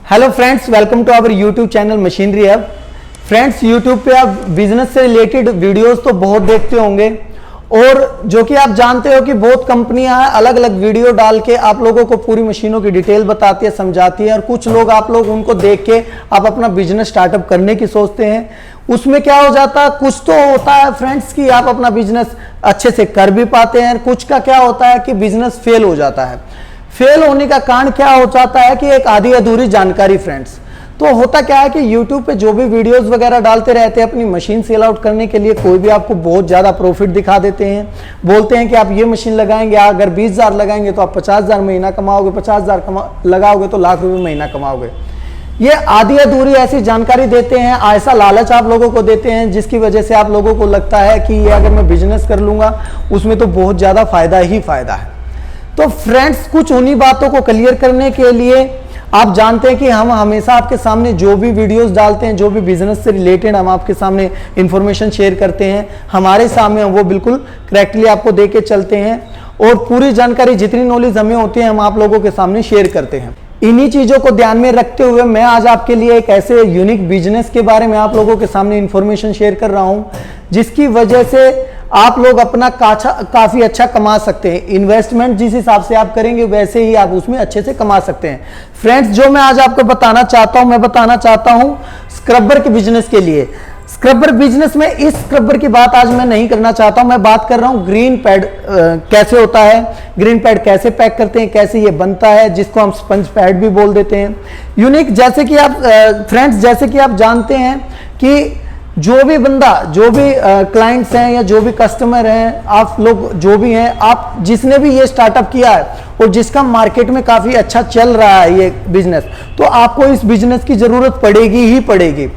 Hello friends, welcome to our YouTube channel machinery hub. Friends, YouTube पे आप business से related videos तो बहुत देखते होंगे और जो कि आप जानते हो कि बहुत कंपनियां अलग अलग वीडियो डाल के आप लोगों को पूरी मशीनों की डिटेल बताती है, समझाती है और कुछ लोग आप लोग उनको देख के आप अपना बिजनेस स्टार्टअप करने की सोचते हैं। उसमें क्या हो जाता है, कुछ तो होता है फ्रेंड्स कि आप अपना बिजनेस अच्छे से कर भी पाते हैं, कुछ का क्या होता है कि बिजनेस फेल हो जाता है। फेल होने का कारण क्या हो जाता है कि एक आधी अधूरी जानकारी। फ्रेंड्स, तो होता क्या है कि YouTube पे जो भी वीडियोस वगैरह डालते रहते हैं अपनी मशीन सेल आउट करने के लिए, कोई भी आपको बहुत ज़्यादा प्रॉफिट दिखा देते हैं, बोलते हैं कि आप ये मशीन लगाएंगे, अगर 20,000 लगाएंगे तो आप 50,000 महीना कमाओगे, 50,000 लगाओगे तो लाख रुपए महीना कमाओगे। ये आधी अधूरी ऐसी जानकारी देते हैं, ऐसा लालच आप लोगों को देते हैं जिसकी वजह से आप लोगों को लगता है कि ये अगर मैं बिजनेस कर लूँगा उसमें तो बहुत ज़्यादा फायदा ही फायदा है। तो फ्रेंड्स, कुछ उन्हीं बातों को क्लियर करने के लिए आप जानते हैं कि हम हमेशा आपके सामने जो भी वीडियोस डालते हैं, जो भी बिजनेस से रिलेटेड हम आपके सामने इंफॉर्मेशन शेयर करते हैं, हमारे सामने वो बिल्कुल करेक्टली आपको दे के चलते हैं और पूरी जानकारी जितनी नॉलेज हमें होती है हम आप लोगों के सामने शेयर करते हैं। इन्हीं चीज़ों को ध्यान में रखते हुए मैं आज आपके लिए एक ऐसे यूनिक बिजनेस के बारे में आप लोगों के सामने इंफॉर्मेशन शेयर कर रहा हूं जिसकी वजह से आप लोग अपना काफी अच्छा कमा सकते हैं। इन्वेस्टमेंट जिस हिसाब से आप करेंगे वैसे ही आप उसमें अच्छे से कमा सकते हैं। फ्रेंड्स, जो मैं आज आपको बताना चाहता हूं, मैं बताना चाहता हूं स्क्रबर के बिजनेस के लिए। स्क्रबर बिजनेस में इस स्क्रबर की बात आज मैं नहीं करना चाहता हूं, मैं बात कर रहा हूं ग्रीन पैड कैसे होता है, ग्रीन पैड कैसे पैक करते हैं, कैसे ये बनता है, जिसको हम स्पंज पैड भी बोल देते हैं। यूनिक, जैसे कि आप फ्रेंड्स, जैसे कि आप जानते हैं कि जो भी बंदा, जो भी क्लाइंट्स हैं या जो भी कस्टमर हैं, आप लोग जो भी हैं, आप जिसने भी ये स्टार्टअप किया है और जिसका मार्केट में काफ़ी अच्छा चल रहा है ये बिजनेस, तो आपको इस बिजनेस की ज़रूरत पड़ेगी ही पड़ेगी।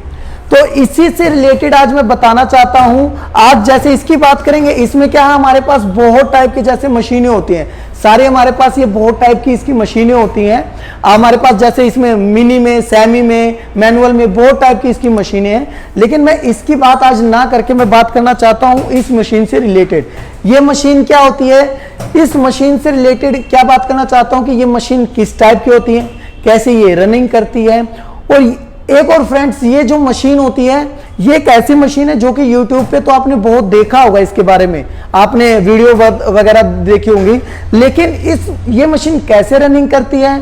तो इसी से रिलेटेड आज मैं बताना चाहता हूं। आज जैसे इसकी बात करेंगे, इसमें क्या है, हमारे पास बहुत टाइप की जैसे मशीनें होती हैं, सारे हमारे पास ये बहुत टाइप की इसकी मशीनें होती हैं हमारे पास। जैसे इसमें मिनी में, सेमी में, मैनुअल में बहुत टाइप की इसकी मशीनें हैं, लेकिन मैं इसकी बात आज ना करके मैं बात करना चाहता हूं इस मशीन से रिलेटेड। ये मशीन क्या होती है, इस मशीन से रिलेटेड क्या बात करना चाहता हूं कि ये मशीन किस टाइप की होती है, कैसे ये रनिंग करती है। और एक और फ्रेंड्स, ये जो मशीन होती है ये एक ऐसी मशीन है जो कि YouTube पे तो आपने बहुत देखा होगा, इसके बारे में आपने वीडियो वगैरह देखी होंगी, लेकिन ये मशीन कैसे रनिंग करती है,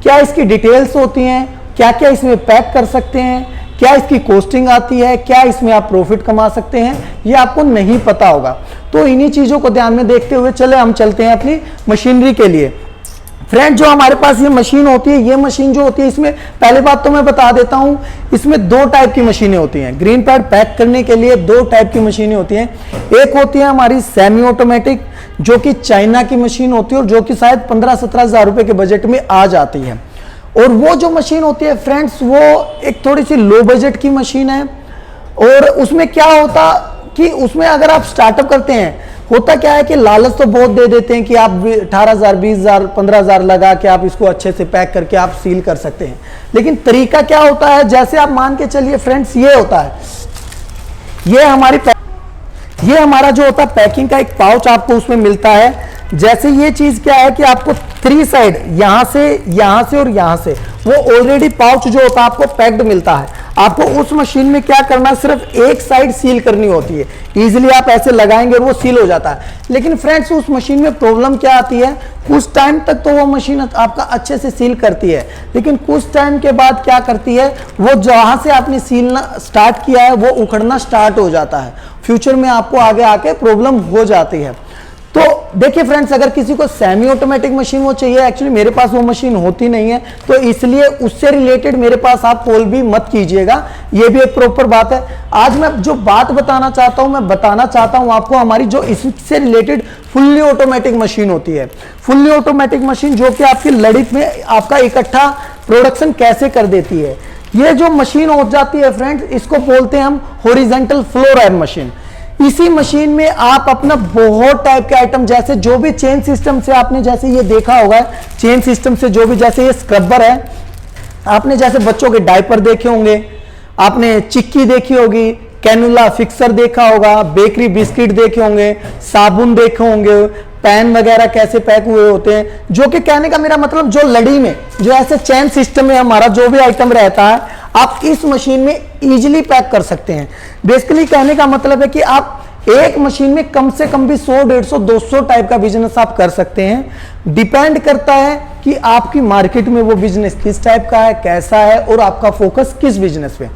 क्या इसकी डिटेल्स होती हैं, क्या क्या इसमें पैक कर सकते हैं, क्या इसकी कॉस्टिंग आती है, क्या इसमें आप प्रॉफिट कमा सकते हैं, ये आपको नहीं पता होगा। तो इन्हीं चीज़ों को ध्यान में देखते हुए चले हम चलते हैं अपनी मशीनरी के लिए। फ्रेंड, जो हमारे पास ये मशीन होती है, ये मशीन जो होती है, इसमें पहले बात तो मैं बता देता हूं, इसमें दो टाइप की मशीनें होती हैं। ग्रीन पैड पैक करने के लिए दो टाइप की मशीनें होती हैं। एक होती है हमारी सेमी ऑटोमेटिक, जो कि चाइना की मशीन होती है और जो कि शायद 15-17 हज़ार रुपए के बजट में आ जाती है। और वो जो मशीन होती है फ्रेंड्स, वो एक थोड़ी सी लो बजट की मशीन है। और उसमें क्या होता कि उसमें अगर आप स्टार्टअप करते हैं, होता क्या है कि लालच तो बहुत दे देते हैं कि आप 18,000, 20,000, 15,000 लगा के आप इसको अच्छे से पैक करके आप सील कर सकते हैं। लेकिन तरीका क्या होता है, जैसे आप मान के चलिए फ्रेंड्स, ये होता है, ये हमारा जो होता है पैकिंग का एक पाउच आपको उसमें मिलता है। जैसे ये चीज क्या है कि आपको 3 साइड, यहां से और यहां से, वो ऑलरेडी पाउच जो होता है आपको पैक्ड मिलता है। आपको उस मशीन में क्या करना, सिर्फ एक साइड सील करनी होती है। इजीली आप ऐसे लगाएंगे और वो सील हो जाता है। लेकिन फ्रेंड्स, उस मशीन में प्रॉब्लम क्या आती है, कुछ टाइम तक तो वो मशीन आपका अच्छे से सील करती है, लेकिन कुछ टाइम के बाद क्या करती है, वो जहां से आपने सीलना स्टार्ट किया है वो उखड़ना स्टार्ट हो जाता है। फ्यूचर में आपको आगे आके प्रॉब्लम हो जाती है। तो देखिए फ्रेंड्स, अगर किसी को सेमी ऑटोमेटिक मशीन वो चाहिए, एक्चुअली मेरे पास वो मशीन होती नहीं है, तो इसलिए उससे रिलेटेड मेरे पास आप कॉल भी मत कीजिएगा, ये भी एक प्रॉपर बात है। आज मैं जो बात बताना चाहता हूं, मैं बताना चाहता हूं आपको हमारी जो इससे रिलेटेड फुल्ली ऑटोमेटिक मशीन होती है। फुल्ली ऑटोमेटिक मशीन जो कि आपकी लड़ी में आपका इकट्ठा प्रोडक्शन कैसे कर देती है। ये जो मशीन हो जाती है फ्रेंड्स, इसको बोलते हैं हम हॉरिजॉन्टल फ्लो रैम मशीन। इसी मशीन में आप अपना बहुत टाइप के आइटम, जैसे जो भी चेन सिस्टम से आपने जैसे ये देखा होगा, चेन सिस्टम से जो भी, जैसे ये स्क्रबर है, आपने जैसे बच्चों के डायपर देखे होंगे, आपने चिक्की देखी होगी, कैनुला फिक्सर देखा होगा, बेकरी बिस्किट देखे होंगे, साबुन देखे होंगे, पेन वगैरह कैसे पैक हुए होते हैं, जो कि कहने का मेरा मतलब जो लड़ी में जो ऐसे चेन सिस्टम में हमारा जो भी आइटम रहता है आप इस मशीन में इजीली पैक कर सकते हैं। बेसिकली कहने का मतलब है कि आप एक मशीन में कम से कम भी 100, 150, 200 टाइप का बिजनेस आप कर सकते हैं। डिपेंड करता है कि आपकी मार्केट में वो बिजनेस किस टाइप का है, कैसा है और आपका फोकस किस बिजनेस पे।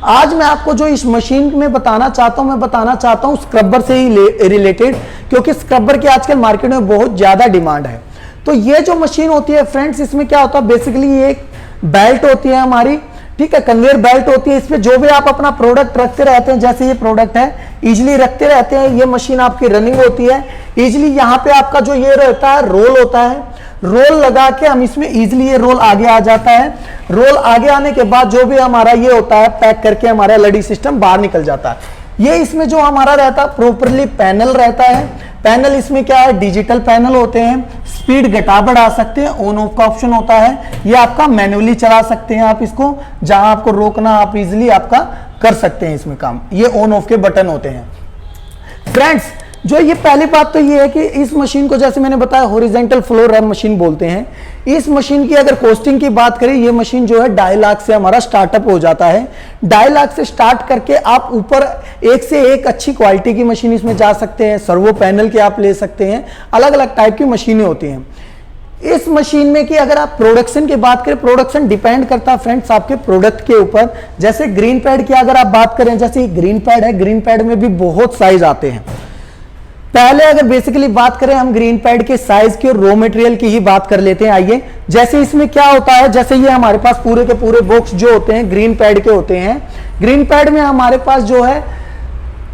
आज मैं आपको जो इस मशीन में बताना चाहता हूं, मैं बताना चाहता हूं स्क्रबर से ही रिलेटेड, क्योंकि स्क्रबर की आजकल मार्केट में बहुत ज्यादा डिमांड है। तो ये जो मशीन होती है फ्रेंड्स, इसमें क्या होता है, बेसिकली ये एक बेल्ट होती है हमारी, ठीक है, कन्वेयर बेल्ट होती है। इसमें जो भी आप अपना प्रोडक्ट रखते रहते हैं, जैसे ये प्रोडक्ट है, इजीली रखते रहते हैं। ये मशीन आपकी रनिंग होती है इजीली। यहाँ पे आपका जो ये रहता है रोल होता है, रोल लगा के हम इसमें इजीली ये रोल आगे आ जाता है। रोल आगे आने के बाद जो भी हमारा ये होता है पैक करके हमारा लड़ी सिस्टम बाहर निकल जाता है। ये इसमें जो हमारा रहता है प्रॉपरली पैनल रहता है। पैनल इसमें क्या है, डिजिटल पैनल होते हैं, स्पीड घटा बढ़ा सकते हैं, ऑन ऑफ का ऑप्शन होता है। ये आपका मैनुअली चला सकते हैं आप इसको, जहां आपको रोकना आप इजीली आपका कर सकते हैं इसमें काम। ये ऑन ऑफ के बटन होते हैं फ्रेंड्स। जो ये पहली बात तो ये है कि इस मशीन को जैसे मैंने बताया हॉरिजॉन्टल फ्लोर रैम मशीन बोलते हैं। इस मशीन की अगर कॉस्टिंग की बात करें, ये मशीन जो है 2.5 लाख से हमारा स्टार्टअप हो जाता है। 2.5 लाख से स्टार्ट करके आप ऊपर एक से एक अच्छी क्वालिटी की मशीन इसमें जा सकते हैं। सर्वो पैनल के आप ले सकते हैं, अलग अलग टाइप की मशीनें होती हैं इस मशीन में। कि अगर आप प्रोडक्शन की बात करें, प्रोडक्शन डिपेंड करता है फ्रेंड्स आपके प्रोडक्ट के ऊपर। जैसे ग्रीन पैड की अगर आप बात करें, जैसे ग्रीन पैड है, ग्रीन पैड में भी बहुत साइज आते हैं। पहले अगर बेसिकली बात करें हम ग्रीन पैड के साइज की और रॉ मटेरियल की ही बात कर लेते हैं। आइए, जैसे इसमें क्या होता है, जैसे ये हमारे पास पूरे के पूरे बॉक्स जो होते हैं ग्रीन पैड के होते हैं। ग्रीन पैड में हमारे पास जो है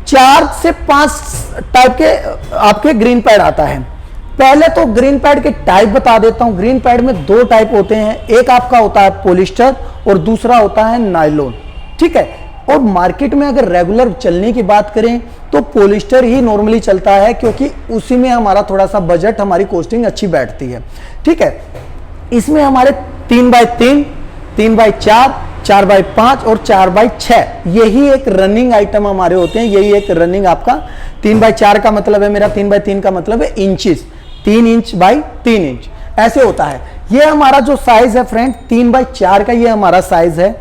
4 से 5 टाइप के आपके ग्रीन पैड आता है। पहले तो ग्रीन पैड के टाइप बता देता हूं। ग्रीन पैड में 2 टाइप होते हैं, एक आपका होता है पॉलिस्टर और दूसरा होता है नायलॉन, ठीक है। और मार्केट में अगर रेगुलर चलने की बात करें तो पॉलिस्टर ही नॉर्मली चलता है, क्योंकि उसी में हमारा थोड़ा सा बजट, हमारी कॉस्टिंग अच्छी बैठती है, ठीक है। इसमें हमारे 3x3, 3x4, 4x5 और 4x6 यही एक रनिंग आइटम हमारे होते हैं। यही एक रनिंग आपका 3x4 का मतलब है मेरा, 3x3 का मतलब है इंचेस, 3 इंच बाई 3 इंच ऐसे होता है। ये हमारा जो साइज है फ्रेंड 3x4 का, ये हमारा साइज है।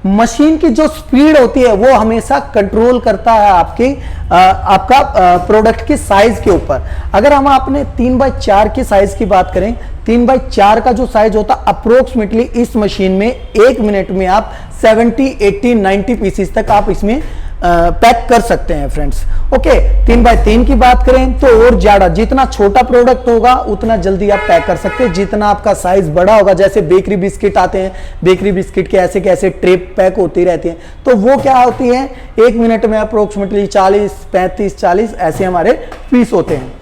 मशीन की जो स्पीड होती है वो हमेशा कंट्रोल करता है आपका प्रोडक्ट की साइज के ऊपर। अगर हम अपने 3x4 की साइज की बात करें, 3x4 का जो साइज होता है अप्रोक्सीमेटली इस मशीन में 1 मिनट में आप 70, 80, 90 पीसेस तक आप इसमें पैक कर सकते हैं फ्रेंड्स। ओके, 3x3 की बात करें तो और ज्यादा, जितना छोटा प्रोडक्ट होगा उतना जल्दी आप पैक कर सकते हैं। जितना आपका साइज बड़ा होगा, जैसे बेकरी बिस्किट आते हैं, बेकरी बिस्किट के ऐसे कैसे ट्रे पैक होती रहती हैं, तो वो क्या होती है 1 मिनट में अप्रोक्सीमेटली 40, 35, 40 ऐसे हमारे पीस होते हैं।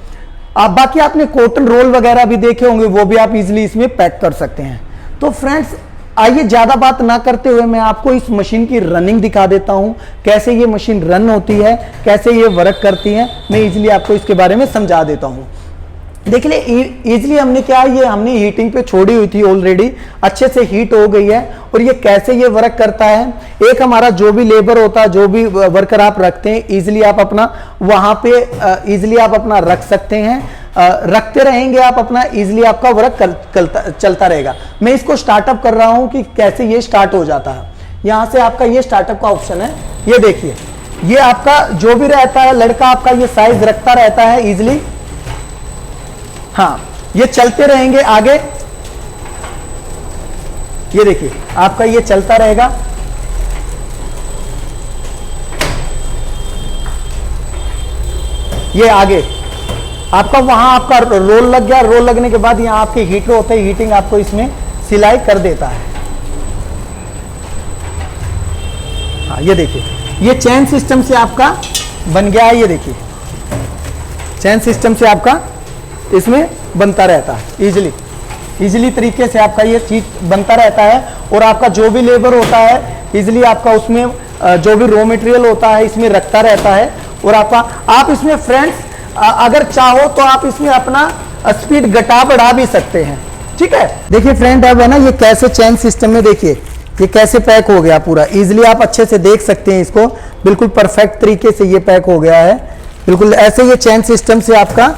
आप बाकी आपने कॉटन रोल वगैरह भी देखे होंगे, वो भी आप इजिली इसमें पैक कर सकते हैं। तो फ्रेंड्स आइए ज्यादा बात ना करते हुए मैं आपको इस मशीन की रनिंग दिखा देता हूं, कैसे ये मशीन रन होती है, कैसे ये वर्क करती है। मैं इजीली आपको इसके बारे में समझा देता हूं। देख ले, इजीली हमने क्या, ये हमने हीटिंग पे छोड़ी हुई थी ऑलरेडी, अच्छे से हीट हो गई है। और ये कैसे ये वर्क करता है, एक हमारा जो भी लेबर होता है, जो भी वर्कर आप रखते हैं, इजीली आप अपना वहां पे इजीली आप अपना रख सकते हैं। रखते रहेंगे आप अपना, इजीली आपका वर्क चलता रहेगा। मैं इसको स्टार्टअप कर रहा हूं कि कैसे ये स्टार्ट हो जाता है। यहां से आपका ये स्टार्टअप का ऑप्शन है, ये देखिए, ये आपका जो भी रहता है लड़का आपका ये साइज रखता रहता है इजीली। हाँ, ये चलते रहेंगे आगे, ये देखिए आपका ये चलता रहेगा। ये आगे आपका वहां आपका रोल लग गया, रोल लगने के बाद यहां आपके हीटर होते हैं, हीटिंग आपको इसमें सिलाई कर देता है। हाँ, ये देखिए, ये चेन सिस्टम से आपका बन गया है। ये देखिए चेन सिस्टम से आपका इसमें बनता रहता है, इजीली तरीके से आपका ये चीज बनता रहता है। और आपका जो भी लेबर होता है इजीली आपका उसमें जो भी रॉ मटेरियल होता है इसमें रखता रहता है। और आप इसमें फ्रेंड्स अगर चाहो तो आप इसमें अपना स्पीड घटा बढ़ा भी सकते हैं, ठीक है। देखिए फ्रेंड, अब है ना ये कैसे चेन सिस्टम में, देखिए ये कैसे पैक हो गया पूरा। इजीली आप अच्छे से देख सकते हैं इसको, बिल्कुल परफेक्ट तरीके से ये पैक हो गया है। बिल्कुल ऐसे ये चेन सिस्टम से आपका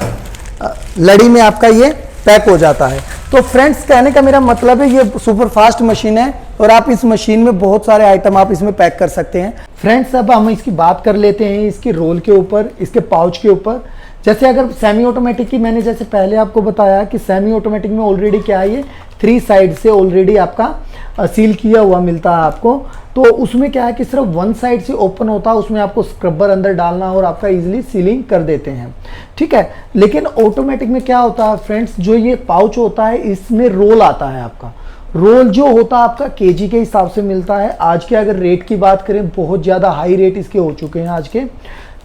लड़ी में आपका ये पैक हो जाता है। तो फ्रेंड्स कहने का मेरा मतलब है ये सुपर फास्ट मशीन है और आप इस मशीन में बहुत सारे आइटम आप इसमें पैक कर सकते हैं। फ्रेंड्स अब हम इसकी बात कर लेते हैं इसकी रोल के ऊपर, इसके पाउच के ऊपर। जैसे अगर सेमी ऑटोमेटिक की मैंने जैसे पहले आपको बताया कि सेमी ऑटोमेटिक में ऑलरेडी क्या है, ये 3 साइड से ऑलरेडी आपका सील किया हुआ मिलता है आपको। तो उसमें क्या है कि सिर्फ 1 साइड से ओपन होता है, उसमें आपको स्क्रबर अंदर डालना और आपका इजीली सीलिंग कर देते हैं, ठीक है। लेकिन ऑटोमेटिक में क्या होता है फ्रेंड्स, जो ये पाउच होता है इसमें रोल आता है आपका। रोल जो होता है आपका केजी के हिसाब से मिलता है। आज के अगर रेट की बात करें, बहुत ज़्यादा हाई रेट इसके हो चुके हैं आज के।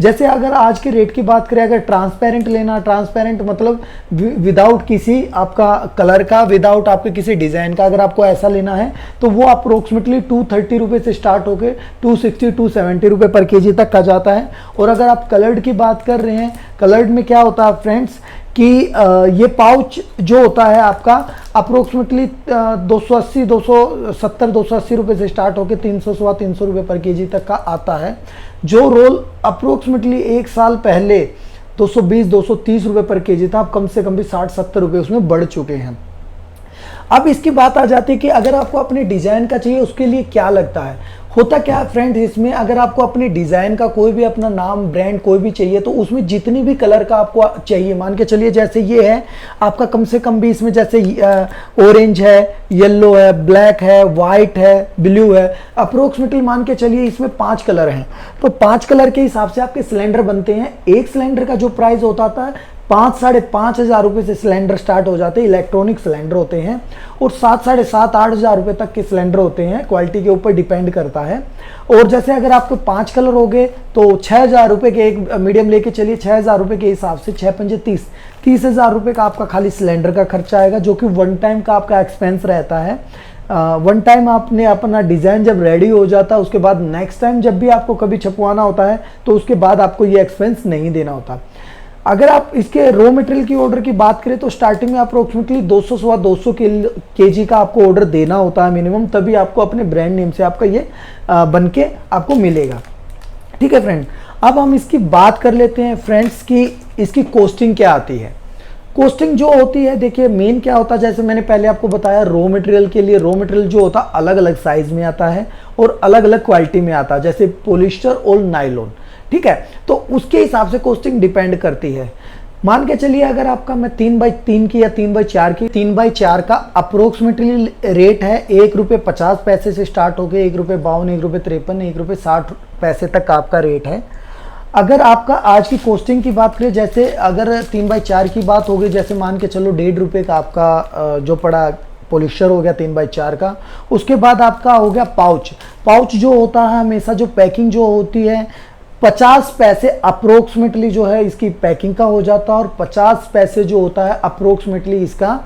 जैसे अगर आज के रेट की बात करें, अगर ट्रांसपेरेंट लेना, ट्रांसपेरेंट मतलब विदाउट किसी आपका कलर का, विदाउट आपके किसी डिज़ाइन का, अगर आपको ऐसा लेना है तो वो अप्रोक्सीमेटली 230 रुपये से स्टार्ट होकर 260-270 रुपये पर केजी तक का जाता है। और अगर आप कलर्ड की बात कर रहे हैं, कलर्ड में क्या होता है फ्रेंड्स कि ये पाउच जो होता है आपका अप्रोक्सीमेटली 280, 270, 280 रुपये से स्टार्ट होकर 300-350 रुपये पर केजी तक का आता है। जो रोल अप्रोक्सीमेटली 1 साल पहले 220-230 रुपये पर केजी था, अब कम से कम भी 60-70 रुपये उसमें बढ़ चुके हैं। अब इसकी बात आ जाती है कि अगर आपको अपने डिज़ाइन का चाहिए उसके लिए क्या लगता है। होता क्या है फ्रेंड्स, इसमें अगर आपको अपने डिज़ाइन का कोई भी अपना नाम ब्रांड कोई भी चाहिए तो उसमें जितनी भी कलर का आपको चाहिए, मान के चलिए जैसे ये है आपका, कम से कम भी इसमें जैसे ऑरेंज है, येलो है, ब्लैक है, वाइट है, ब्लू है, अप्रोक्सीमेटली मान के चलिए इसमें 5 कलर हैं। तो 5 कलर के हिसाब से आपके सिलेंडर बनते हैं। एक सिलेंडर का जो प्राइस होता था 5-5.5 हज़ार रुपये से सिलेंडर स्टार्ट हो जाते हैं। इलेक्ट्रॉनिक सिलेंडर होते हैं और 7-7.5-8 हज़ार रुपये तक के सिलेंडर होते हैं, क्वालिटी के ऊपर डिपेंड करता है। और जैसे अगर आपको 5 कलर हो गए तो 6,000 रुपये के, एक मीडियम लेके चलिए 6,000 रुपये के हिसाब से 6×5 30,000 रुपये का आपका खाली सिलेंडर का खर्चा आएगा, जो कि 1 टाइम का आपका एक्सपेंस रहता है। 1 टाइम आपने अपना डिज़ाइन जब रेडी हो जाता है उसके बाद नेक्स्ट टाइम जब भी आपको कभी छपवाना होता है तो उसके बाद आपको ये एक्सपेंस नहीं देना होता। अगर आप इसके रॉ मटेरियल की ऑर्डर की बात करें तो स्टार्टिंग में अप्रोक्सीमेटली 200-250 केजी का आपको ऑर्डर देना होता है मिनिमम, तभी आपको अपने ब्रांड नेम से आपका ये बन के आपको मिलेगा, ठीक है फ्रेंड। अब हम इसकी बात कर लेते हैं फ्रेंड्स कि इसकी कॉस्टिंग क्या आती है। कॉस्टिंग जो होती है, देखिए मेन क्या होता है, जैसे मैंने पहले आपको बताया रॉ मटेरियल के लिए, रॉ मटेरियल जो होता है अलग अलग साइज में आता है और अलग अलग क्वालिटी में आता है, जैसे पॉलिस्टर और नायलॉन, ठीक है। तो उसके हिसाब से कॉस्टिंग डिपेंड करती है। मान के चलिए अगर आपका मैं 3x3 की या 3x4 की, 3x4 का अप्रोक्सीमेटली रेट है ₹1.50 से स्टार्ट होकर ₹1.52, ₹1.53, ₹1.60 तक आपका रेट है। अगर आपका आज की कॉस्टिंग की बात करें, जैसे अगर 3x4 की बात होगी, जैसे मान के चलो ₹1.50 का आपका जो पड़ा पॉलिस्टर हो गया 3x4 का। उसके बाद आपका हो गया पाउच जो होता है हमेशा जो पैकिंग जो होती है 50 पैसे अप्रोक्सीमेटली जो है इसकी पैकिंग का हो जाता है, और 50 पैसे जो होता है अप्रोक्सीमेटली इसका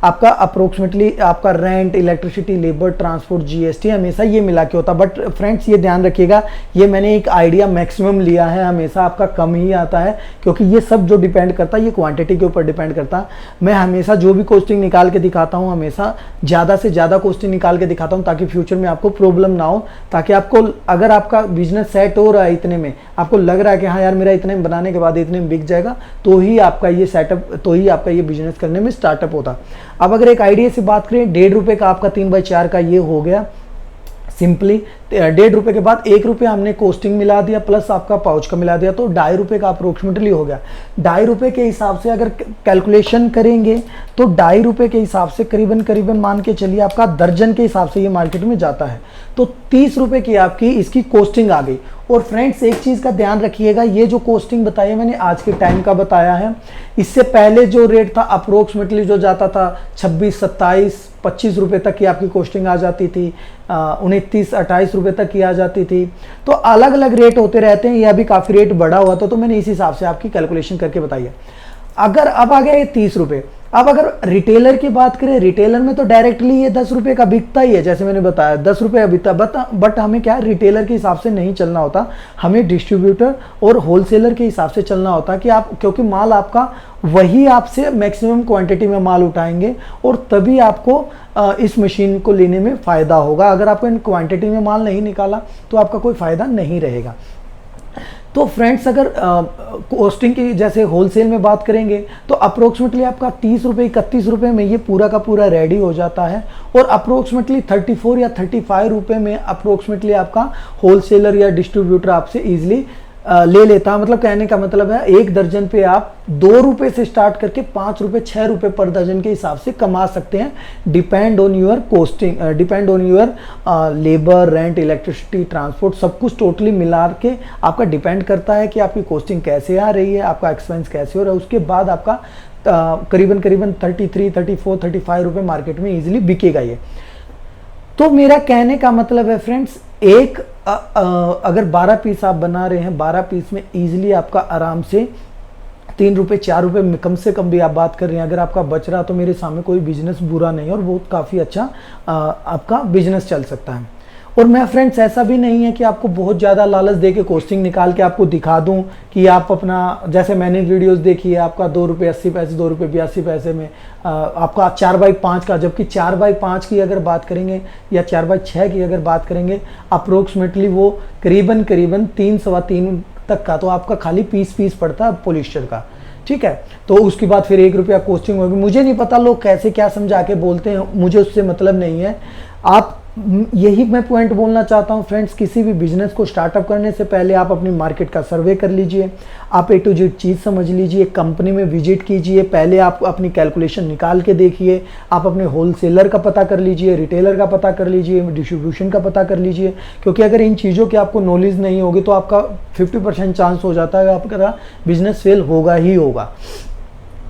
आपका अप्रोक्सीमेटली आपका rent, electricity, labour, transport, GST हमेशा ये मिला के होता है। बट फ्रेंड्स ये ध्यान रखिएगा, ये मैंने एक आइडिया मैक्सिमम लिया है, हमेशा आपका कम ही आता है, क्योंकि ये सब जो डिपेंड करता है ये क्वांटिटी के ऊपर डिपेंड करता है। मैं हमेशा जो भी कॉस्टिंग निकाल के दिखाता हूँ हमेशा ज़्यादा से ज़्यादा कॉस्टिंग निकाल के दिखाता हूँ, ताकि फ्यूचर में आपको प्रॉब्लम ना हो, ताकि आपको अगर आपका बिजनेस सेट हो रहा है इतने में, आपको लग रहा है कि हाँ यार मेरा इतने में बनाने के बाद इतने में बिक जाएगा, तो ही आपका ये सेटअप, तो ही आपका ये बिजनेस करने में स्टार्टअप होता। अब अगर एक आइडिया से बात करें, ₹1.50 का आपका 3x4 का ये हो गया सिंपली। ₹1.50 के बाद ₹1 हमने कॉस्टिंग मिला दिया, प्लस आपका पाउच का मिला दिया, तो ₹2.50 का अप्रोक्सीमेटली हो गया। ₹2.50 के हिसाब से अगर कैलकुलेशन करेंगे तो ₹2.50 के हिसाब से करीबन मान के चलिए आपका दर्जन के हिसाब से ये मार्केट में जाता है, तो ₹30 की आपकी इसकी कॉस्टिंग आ गई। और फ्रेंड्स एक चीज़ का ध्यान रखिएगा, ये जो कॉस्टिंग बताई है मैंने आज के टाइम का बताया है, इससे पहले जो रेट था अप्रोक्सीमेटली जो जाता था 26, 27, 25 रुपये तक की आपकी कॉस्टिंग आ जाती थी, 29, 28 रुपये तक की आ जाती थी। तो अलग अलग रेट होते रहते हैं, यह भी काफ़ी रेट बढ़ा हुआ था, तो मैंने इस हिसाब से आपकी कैलकुलेशन करके बताई है। अगर अब आ गया ये ₹30। अब अगर रिटेलर की बात करें, रिटेलर में तो डायरेक्टली ये ₹10 का बिकता ही है, जैसे मैंने बताया ₹10 का बिकता, बट हमें क्या रिटेलर के हिसाब से नहीं चलना होता, हमें डिस्ट्रीब्यूटर और होलसेलर के हिसाब से चलना होता है कि आप, क्योंकि माल आपका वही आपसे मैक्सिमम क्वांटिटी में माल उठाएंगे और तभी आपको इस मशीन को लेने में फ़ायदा होगा। अगर आपको इन क्वांटिटी में माल नहीं निकाला तो आपका कोई फ़ायदा नहीं रहेगा। तो फ्रेंड्स अगर कॉस्टिंग की जैसे होलसेल में बात करेंगे तो अप्रोक्सीमेटली आपका 30 रुपये 31 रुपये में ये पूरा का पूरा रेडी हो जाता है, और अप्रोक्सीमेटली 34 या 35 रुपये में अप्रोक्सीमेटली आपका होलसेलर या डिस्ट्रीब्यूटर आपसे ईजिली ले लेता है। मतलब कहने का मतलब है एक दर्जन पे आप 2 रुपये से स्टार्ट करके 5 रुपये 6 रुपये पर दर्जन के हिसाब से कमा सकते हैं, depend on your costing, depend on your labour, rent, electricity, transport, सब कुछ टोटली मिला के आपका डिपेंड करता है कि आपकी कॉस्टिंग कैसे आ रही है, आपका एक्सपेंस कैसे हो रहा है। उसके बाद आपका करीबन 33, 34, 35 रुपये मार्केट में ईजिली बिकेगा ये। तो मेरा कहने का मतलब है फ्रेंड्स, एक अगर 12 पीस आप बना रहे हैं, 12 पीस में ईजिली आपका आराम से 3 रुपये 4 रुपये में कम से कम भी आप बात कर रहे हैं, अगर आपका बच रहा तो मेरे सामने कोई बिजनेस बुरा नहीं है और बहुत काफ़ी अच्छा आपका बिजनेस चल सकता है। और मैं फ्रेंड्स ऐसा भी नहीं है कि आपको बहुत ज़्यादा लालच दे के कॉस्टिंग निकाल के आपको दिखा दूं कि आप अपना, जैसे मैंने वीडियोस देखी है आपका 2 रुपये 80 पैसे, 2 रुपये 82 पैसे में आपका 4/5 का, जबकि 4/5 की अगर बात करेंगे या 4/6 की अगर बात करेंगे अप्रोक्सीमेटली वो करीबन 3 सवा 3 तक का तो आपका खाली पीस पड़ता है पॉलिस्टर का। ठीक है, तो उसके बाद फिर 1 रुपया कॉस्टिंग होगी। मुझे नहीं पता लोग कैसे क्या समझा के बोलते हैं, मुझे उससे मतलब नहीं है। आप यही मैं पॉइंट बोलना चाहता हूं फ्रेंड्स, किसी भी बिजनेस को स्टार्टअप करने से पहले आप अपनी मार्केट का सर्वे कर लीजिए, आप A to Z चीज़ समझ लीजिए, कंपनी में विजिट कीजिए, पहले आप अपनी कैलकुलेशन निकाल के देखिए, आप अपने होलसेलर का पता कर लीजिए, रिटेलर का पता कर लीजिए, डिस्ट्रीब्यूशन का पता कर लीजिए। क्योंकि अगर इन चीज़ों की आपको नॉलेज नहीं होगी तो आपका 50% चांस हो जाता है आपका बिजनेस फेल होगा ही होगा।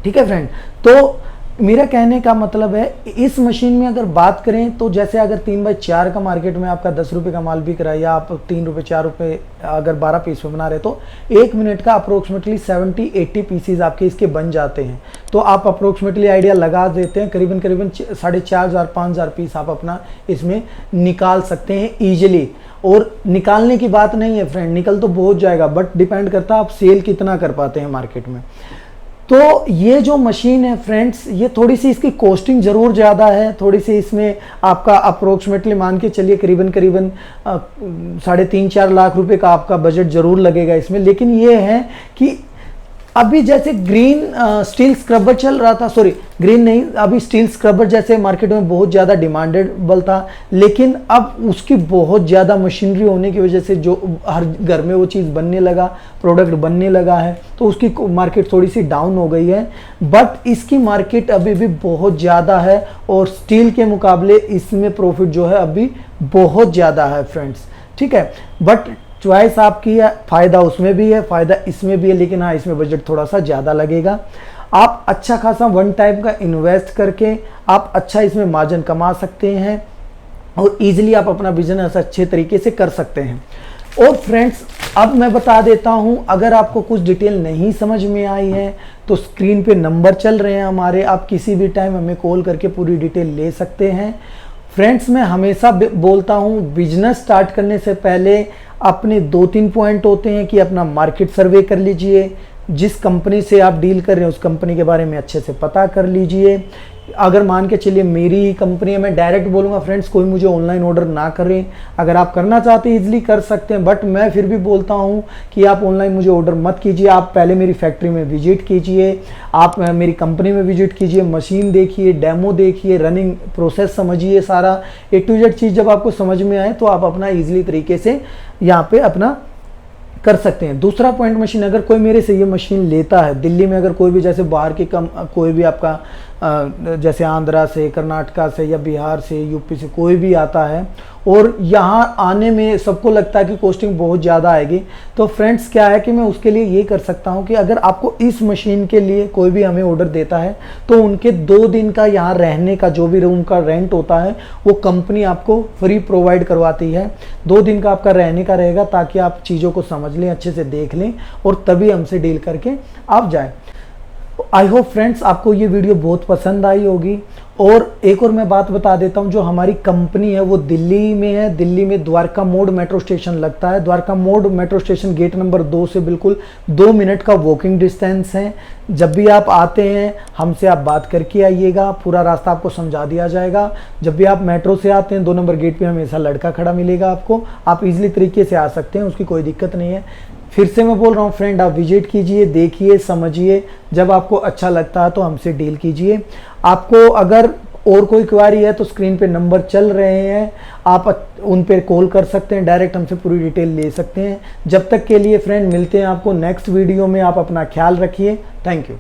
ठीक है फ्रेंड, तो मेरा कहने का मतलब है इस मशीन में अगर बात करें तो जैसे अगर 3/4 का मार्केट में आपका 10 रुपये का माल बिक रहा है, या आप 3 रुपये 4 रुपये अगर 12 पीस में बना रहे तो 1 मिनट का अप्रोक्सीमेटली 70-80 पीसीज आपके इसके बन जाते हैं। तो आप अप्रोक्सीमेटली आइडिया लगा देते हैं, करीबन 4,500-5,000 पीस आप अपना इसमें निकाल सकते हैं ईजिली। और निकालने की बात नहीं है फ्रेंड, निकल तो बहुत जाएगा, बट डिपेंड करता है आप सेल कितना कर पाते हैं मार्केट में। तो ये जो मशीन है फ्रेंड्स, ये थोड़ी सी इसकी कॉस्टिंग ज़रूर ज़्यादा है, थोड़ी सी इसमें आपका अप्रोक्सीमेटली मान के चलिए करीबन 3.5-4 लाख रुपए का आपका बजट ज़रूर लगेगा इसमें। लेकिन ये है कि अभी जैसे ग्रीन स्टील स्क्रबर चल रहा था, सॉरी ग्रीन नहीं, अभी स्टील स्क्रबर जैसे मार्केट में बहुत ज़्यादा डिमांडेबल था, लेकिन अब उसकी बहुत ज़्यादा मशीनरी होने की वजह से जो हर घर में वो चीज़ बनने लगा, प्रोडक्ट बनने लगा है, तो उसकी मार्केट थोड़ी सी डाउन हो गई है। बट इसकी मार्केट अभी भी बहुत ज़्यादा है और स्टील के मुकाबले इसमें प्रॉफिट जो है अभी बहुत ज़्यादा है फ्रेंड्स। ठीक है, बट चॉइस आपकी है, फ़ायदा उसमें भी है, फ़ायदा इसमें भी है, लेकिन हाँ इसमें बजट थोड़ा सा ज़्यादा लगेगा। आप अच्छा खासा वन टाइम का इन्वेस्ट करके आप अच्छा इसमें मार्जिन कमा सकते हैं और ईजिली आप अपना बिजनेस अच्छे तरीके से कर सकते हैं। और फ्रेंड्स अब मैं बता देता हूं, अगर आपको कुछ डिटेल नहीं समझ में आई है तो स्क्रीन पे नंबर चल रहे हैं हमारे, आप किसी भी टाइम हमें कॉल करके पूरी डिटेल ले सकते हैं। फ्रेंड्स मैं हमेशा बोलता हूं, बिजनेस स्टार्ट करने से पहले अपने 2-3 पॉइंट होते हैं कि अपना मार्केट सर्वे कर लीजिए, जिस कंपनी से आप डील कर रहे हैं उस कंपनी के बारे में अच्छे से पता कर लीजिए। अगर मान के चलिए मेरी ही कंपनी है, मैं डायरेक्ट बोलूँगा फ्रेंड्स कोई मुझे ऑनलाइन ऑर्डर ना करें, अगर आप करना चाहते हैं ईजिली कर सकते हैं, बट मैं फिर भी बोलता हूँ कि आप ऑनलाइन मुझे ऑर्डर मत कीजिए। आप पहले मेरी फैक्ट्री में विजिट कीजिए, आप मेरी कंपनी में विजिट कीजिए, मशीन देखिए, डेमो देखिए, रनिंग प्रोसेस समझिए, सारा A to Z चीज़ जब आपको समझ में आए तो आप अपना ईजिली तरीके से यहाँ पे अपना कर सकते हैं। दूसरा पॉइंट, मशीन अगर कोई मेरे से ये मशीन लेता है, दिल्ली में अगर कोई भी जैसे बाहर की कोई भी आपका जैसे आंध्रा से, कर्नाटका से या बिहार से, यूपी से कोई भी आता है और यहाँ आने में सबको लगता है कि कॉस्टिंग बहुत ज़्यादा आएगी, तो फ्रेंड्स क्या है कि मैं उसके लिए ये कर सकता हूँ कि अगर आपको इस मशीन के लिए कोई भी हमें ऑर्डर देता है तो उनके 2 दिन का यहाँ रहने का जो भी रूम का रेंट होता है वो कंपनी आपको फ्री प्रोवाइड करवाती है। 2 दिन का आपका रहने का रहेगा ताकि आप चीज़ों को समझ लें, अच्छे से देख लें और तभी हमसे डील करके आप जाएँ। आई होप फ्रेंड्स आपको ये वीडियो बहुत पसंद आई होगी। और एक और मैं बात बता देता हूँ, जो हमारी कंपनी है वो दिल्ली में है। दिल्ली में द्वारका मोड़ मेट्रो स्टेशन लगता है। द्वारका मोड़ मेट्रो स्टेशन गेट नंबर 2 से बिल्कुल 2 मिनट का वॉकिंग डिस्टेंस है। जब भी आप आते हैं हमसे आप बात करके आइएगा, पूरा रास्ता आपको समझा दिया जाएगा। जब भी आप मेट्रो से आते हैं 2 नंबर गेट पे हमेशा लड़का खड़ा मिलेगा आपको, आप इजीली तरीके से आ सकते हैं, उसकी कोई दिक्कत नहीं है। फिर से मैं बोल रहा हूँ फ्रेंड, आप विजिट कीजिए, देखिए, समझिए, जब आपको अच्छा लगता है तो हमसे डील कीजिए। आपको अगर और कोई क्वारी है तो स्क्रीन पे नंबर चल रहे हैं, आप उन पे कॉल कर सकते हैं, डायरेक्ट हमसे पूरी डिटेल ले सकते हैं। जब तक के लिए फ्रेंड मिलते हैं आपको नेक्स्ट वीडियो में। आप अपना ख्याल रखिए। Thank you.